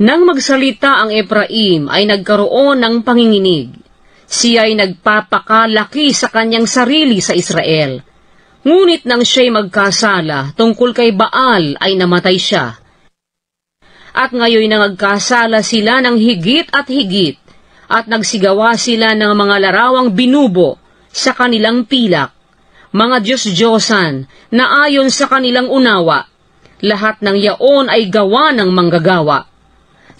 Nang magsalita ang Efraim ay nagkaroon ng panginginig. Siya ay nagpapakalaki sa kanyang sarili sa Israel. Ngunit nang siya'y magkasala tungkol kay Baal ay namatay siya. At ngayon nagkasala sila ng higit at nagsigawa sila ng mga larawang binubo sa kanilang pilak, mga Diyos-Diyosan na ayon sa kanilang unawa. Lahat ng yaon ay gawa ng manggagawa.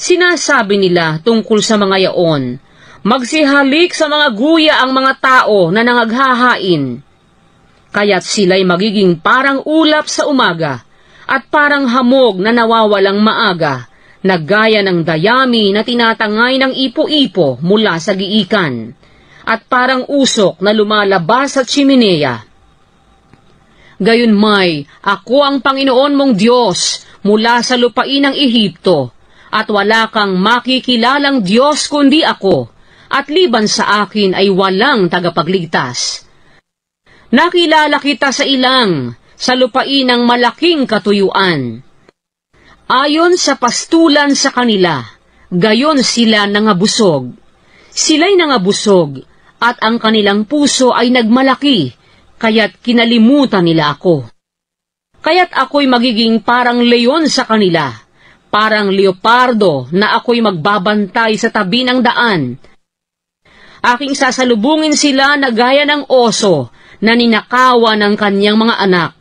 Sinasabi nila tungkol sa mga yaon, magsihalik sa mga guya ang mga tao na nangaghahain. Kaya't sila'y magiging parang ulap sa umaga at parang hamog na nawawalang maaga, na gaya ng dayami na tinatangay ng ipo-ipo mula sa giikan, at parang usok na lumalabas sa tsimeneya. Gayunmay, ako ang Panginoon mong Diyos mula sa lupain ng Ehipto, at wala kang makikilalang Diyos kundi ako, at liban sa akin ay walang tagapagligtas. Nakilala kita sa ilang, sa lupain ng malaking katuyuan. Ayon sa pastulan sa kanila, gayon sila nangabusog. Sila'y nangabusog, at ang kanilang puso ay nagmalaki, kaya't kinalimutan nila ako. Kaya't ako'y magiging parang leon sa kanila, parang leopardo na ako'y magbabantay sa tabi ng daan. Aking sasalubungin sila na gaya ng oso na ninakawa ng kanyang mga anak,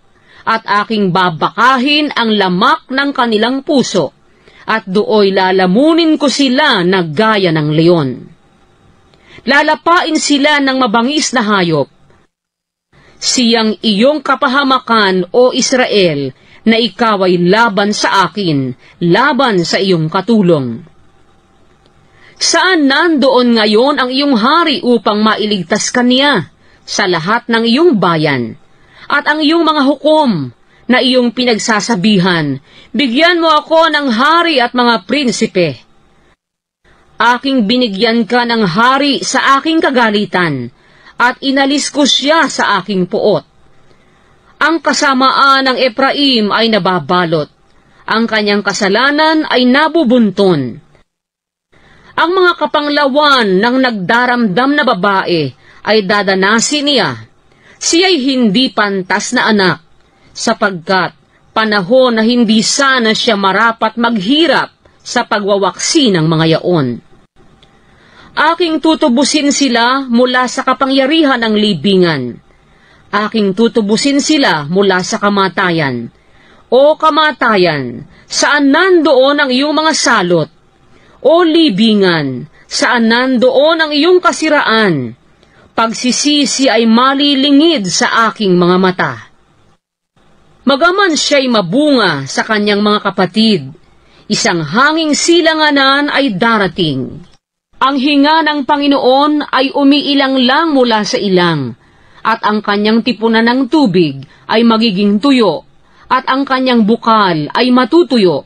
at aking babakahin ang lamak ng kanilang puso, at dooy lalamunin ko sila na gaya ng leon. Lalapain sila ng mabangis na hayop. Siyang iyong kapahamakan, o Israel, na ikaw ay laban sa akin, laban sa iyong katulong. Saan nandoon ngayon ang iyong hari upang mailigtas kaniya sa lahat ng iyong bayan? At ang iyong mga hukom na iyong pinagsasabihan, bigyan mo ako ng hari at mga prinsipe. Aking binigyan ka ng hari sa aking kagalitan, at inalis ko siya sa aking puot. Ang kasamaan ng Efraim ay nababalot, ang kanyang kasalanan ay nabubunton. Ang mga kapanglawan ng nagdaramdam na babae ay dadanasin niya. Siya'y hindi pantas na anak, sapagkat panahon na hindi sana siya marapat maghirap sa pagwawaksi ng mga yaon. Aking tutubusin sila mula sa kapangyarihan ng libingan. Aking tutubusin sila mula sa kamatayan. O kamatayan, saan nandoon ang iyong mga salot? O libingan, saan nandoon ang iyong kasiraan? Pagsisisi ay malilingid sa aking mga mata. Magaman siya'y mabunga sa kanyang mga kapatid, isang hanging silanganan ay darating. Ang hinga ng Panginoon ay umiilang lang mula sa ilang, at ang kanyang tipunan ng tubig ay magiging tuyo, at ang kanyang bukal ay matutuyo.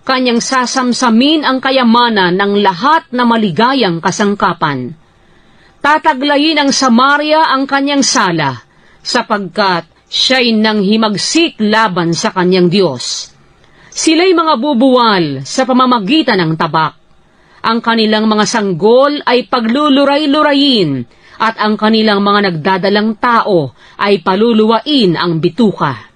Kanyang sasamsamin ang kayamanan ng lahat na maligayang kasangkapan. Tataglayin ng Samaria ang kanyang sala, sapagkat siya'y nanghimagsik laban sa kanyang Diyos. Sila'y mga bubuwal sa pamamagitan ng tabak. Ang kanilang mga sanggol ay pagluluray-lurayin, at ang kanilang mga nagdadalang tao ay paluluwain ang bituka.